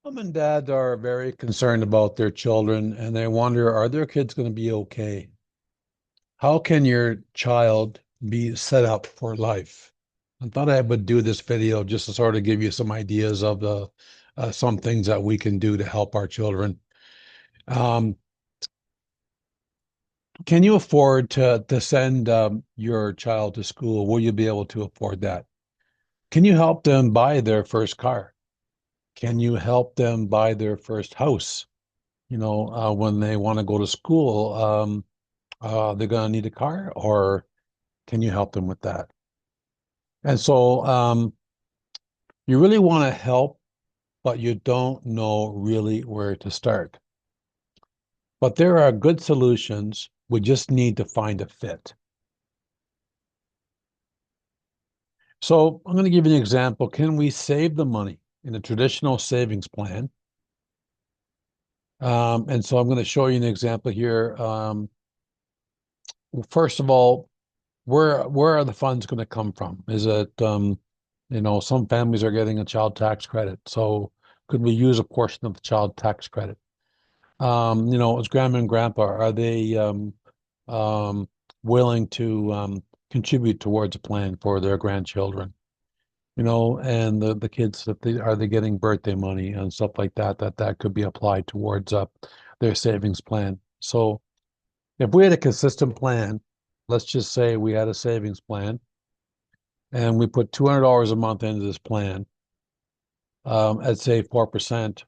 Mom and dad are very concerned about their children and they wonder, are their kids going to be okay? How can your child be set up for life? I thought I would do this video just to sort of give you some ideas of the some things that we can do to help our children. Um, can you afford to send your child to school? Will you be able to afford that? Can you help them buy their first car? Can you help them buy their first house? When they want to go to school, they're going to need a car, or can you help them with that? And so you really want to help, but you don't know really where to start. But there are good solutions. We just need to find a fit. So I'm going to give you an example. Can we save the money in a traditional savings plan? And so I'm going to show you an example here. First of all, where are the funds going to come from? Is it some families are getting a child tax credit, so could we use a portion of the child tax credit? As grandma and grandpa, are they um, willing to contribute towards a plan for their grandchildren? And the kids, that are they getting birthday money and stuff like that, that could be applied towards their savings plan. So if we had a consistent plan, let's just say we had a savings plan and we put $200 a month into this plan, at say 4%,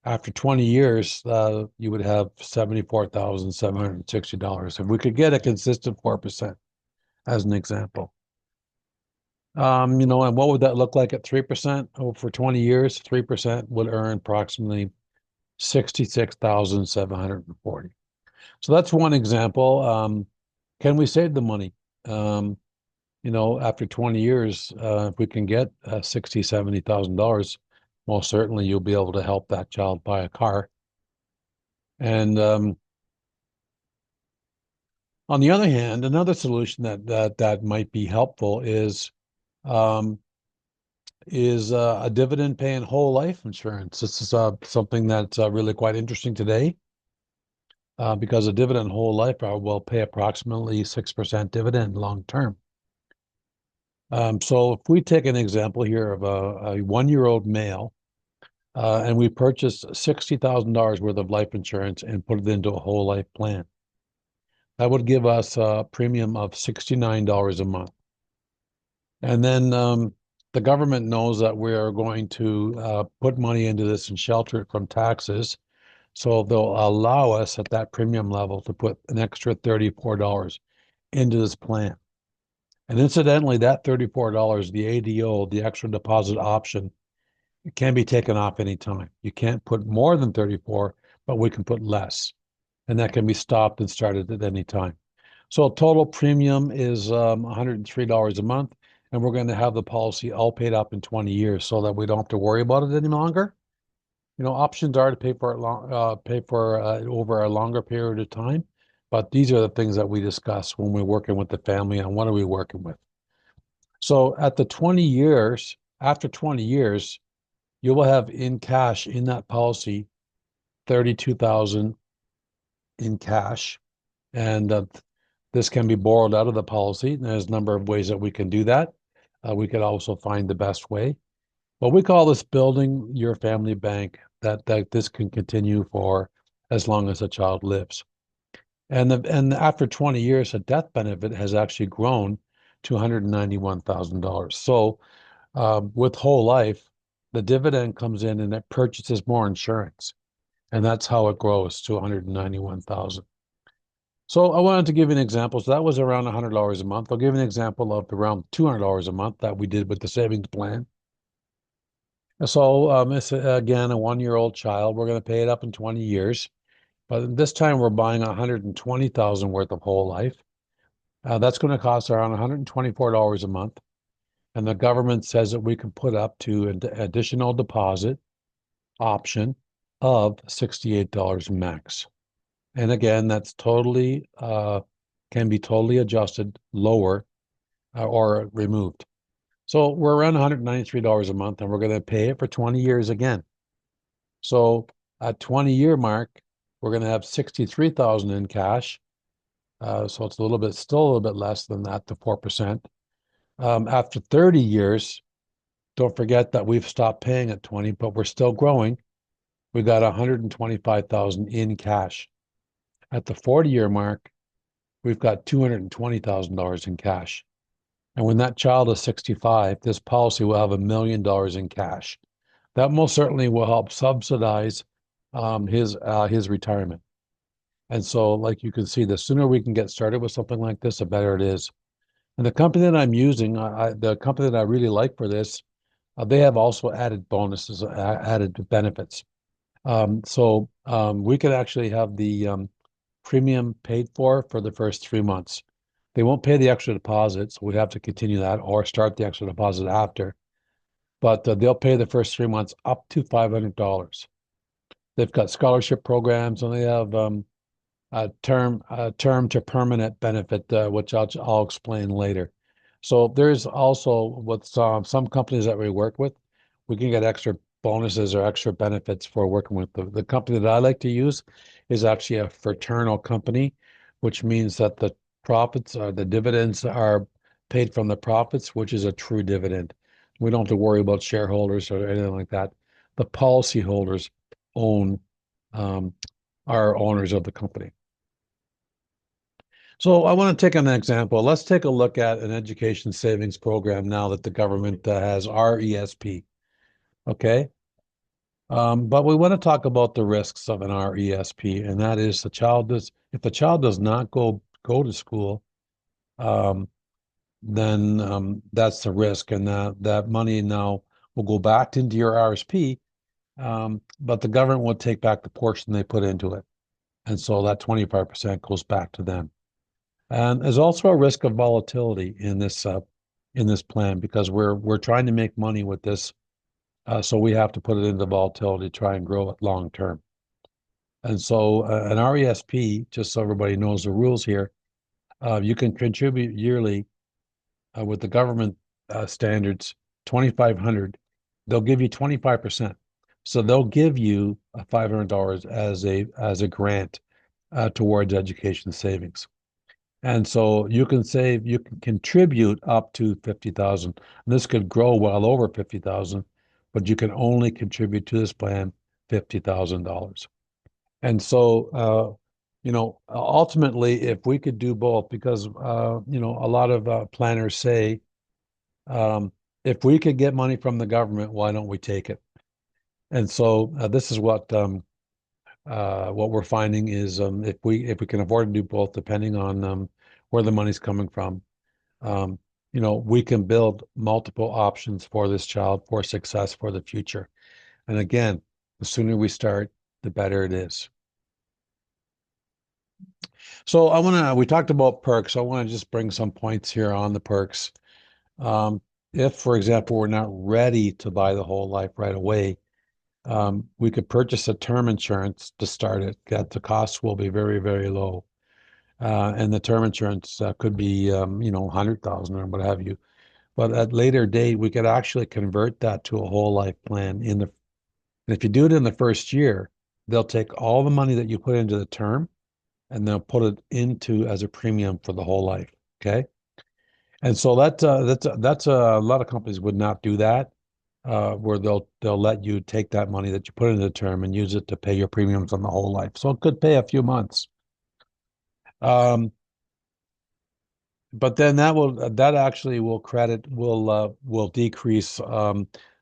after 20 years, you would have $74,760 if we could get a consistent 4%, as an example. And what would that look like at 3%? Oh, for 20 years, 3% would earn approximately 66,740. So that's one example. Can we save the money? Um, after 20 years, if we can get $60,000, $70,000, most certainly you'll be able to help that child buy a car. And on the other hand, another solution that might be helpful um, is a dividend paying whole life insurance. This is something that's really quite interesting today, because a dividend whole life will pay approximately 6% dividend long term. So if we take an example here of a 1-year-old male, and we purchased $60,000 worth of life insurance and put it into a whole life plan, that would give us a premium of $69 a month. And then the government knows that we are going to put money into this and shelter it from taxes. So they'll allow us at that premium level to put an extra $34 into this plan. And incidentally, that $34, the ADO, the extra deposit option, it can be taken off anytime. You can't put more than 34, but we can put less. And that can be stopped and started at any time. So total premium is $103 a month, and we're going to have the policy all paid up in 20 years so that we don't have to worry about it any longer. Options are to pay for over a longer period of time, but these are the things that we discuss when we're working with the family on what are we working with. So at the 20 years, after 20 years, you will have in cash in that policy 32,000 in cash, and this can be borrowed out of the policy. There's a number of ways that we can do that. We could also find the best way. But we call this building your family bank, that this can continue for as long as a child lives. And after 20 years, a death benefit has actually grown to $191,000. So with whole life, the dividend comes in and it purchases more insurance. And that's how it grows to 191,000. So I wanted to give you an example. So that was around $100 a month. I'll give you an example of around $200 a month that we did with the savings plan. So it's again a 1-year-old child. We're going to pay it up in 20 years, but this time we're buying 120,000 worth of whole life. That's going to cost around $124 a month, and the government says that we can put up to an additional deposit option of $68 max. And again, that's totally can be totally adjusted lower or removed. So we're around $193 a month, and we're going to pay it for 20 years again. So at 20-year mark, we're going to have 63,000 in cash. So it's still a little bit less than that, the 4%. After 30 years, don't forget that we've stopped paying at 20, but we're still growing. We got 125,000 in cash. At the 40-year mark, we've got $220,000 in cash. And when that child is 65, this policy will have $1 million in cash. That most certainly will help subsidize his retirement. And so, like you can see, the sooner we can get started with something like this, the better it is. And the company that I'm using, the company that I really like for this, they have also added bonuses, added benefits. We could actually have the premium paid for the first 3 months. They won't pay the extra deposit, so we have to continue that or start the extra deposit after. But they'll pay the first 3 months up to $500. They've got scholarship programs and they have term to permanent benefit, which I'll explain later. So there's also with some companies that we work with, we can get extra bonuses or extra benefits for working with the company that I like to use is actually a fraternal company, which means that the profits or the dividends are paid from the profits, which is a true dividend. We don't have to worry about shareholders or anything like that. The policyholders own are owners of the company. So I want to take an example. Let's take a look at an education savings program now that the government has RESP. Okay. But we want to talk about the risks of an RESP, and that is if the child does not go to school, um, then that's the risk, and that money now will go back into your RSP, but the government will take back the portion they put into it, and so that 25% goes back to them. And there's also a risk of volatility in this plan because we're trying to make money with this, so we have to put it into volatility to try and grow it long term. And so an RESP, just so everybody knows the rules here, you can contribute yearly with the government standards, 2,500. They'll give you 25%. So they'll give you $500 as a grant towards education savings. And so you can contribute up to 50,000. This could grow well over 50,000, but you can only contribute to this plan $50,000. And so, ultimately, if we could do both, because, a lot of planners say, um, if we could get money from the government, why don't we take it? And so this is what we're finding is if we can afford to do both, depending on where the money's coming from, um, we can build multiple options for this child for success for the future. And again, the sooner we start, the better it is. So we talked about perks. I want to just bring some points here on the perks. If, for example, we're not ready to buy the whole life right away, we could purchase a term insurance to start it. That the cost will be very, very low. And the term insurance could be, 100,000 or what have you. But at later date, we could actually convert that to a whole life plan and if you do it in the first year, they'll take all the money that you put into the term and they'll put it into as a premium for the whole life. Okay. And so that's a lot of companies would not do that, where they'll let you take that money that you put into the term and use it to pay your premiums on the whole life. So it could pay a few months. But then that actually will decrease.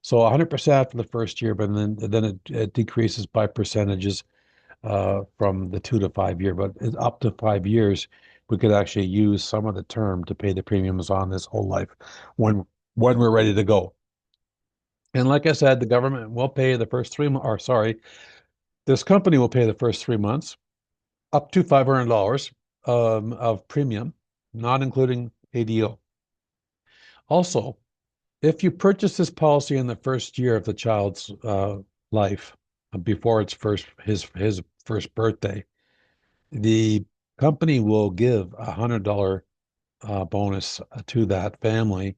So 100% for the first year, but then it decreases by percentages from the 2 to 5 year. But up to 5 years, we could actually use some of the term to pay the premiums on this whole life when we're ready to go. And like I said, the government will pay the first 3 months, or sorry, this company will pay the first 3 months up to $500 of premium, not including ADO. Also, if you purchase this policy in the first year of the child's life, before his first birthday, the company will give $100 bonus to that family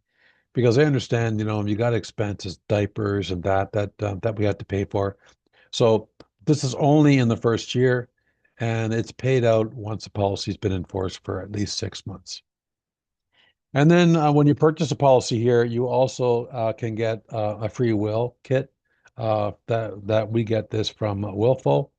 because they understand, you got expenses, diapers, and that we have to pay for. So this is only in the first year, and it's paid out once the policy's been enforced for at least 6 months. And then when you purchase a policy here, you also can get a free will kit. That we get this from Willful,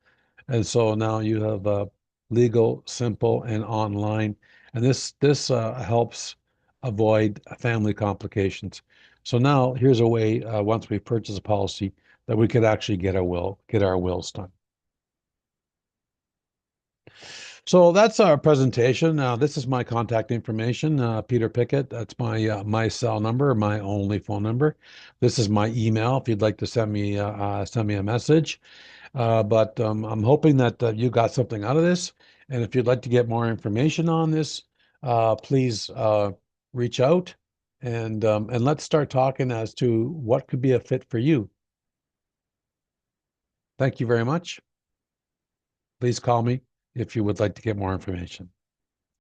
and so now you have legal, simple, and online, and this helps avoid family complications. So now here's a way once we purchase a policy that we could actually get our wills done. So that's our presentation. This is my contact information, Peter Pickett. That's my cell number, my only phone number. This is my email if you'd like to send me a message. But I'm hoping that you got something out of this. And if you'd like to get more information on this, please reach out and let's start talking as to what could be a fit for you. Thank you very much. Please call me if you would like to get more information.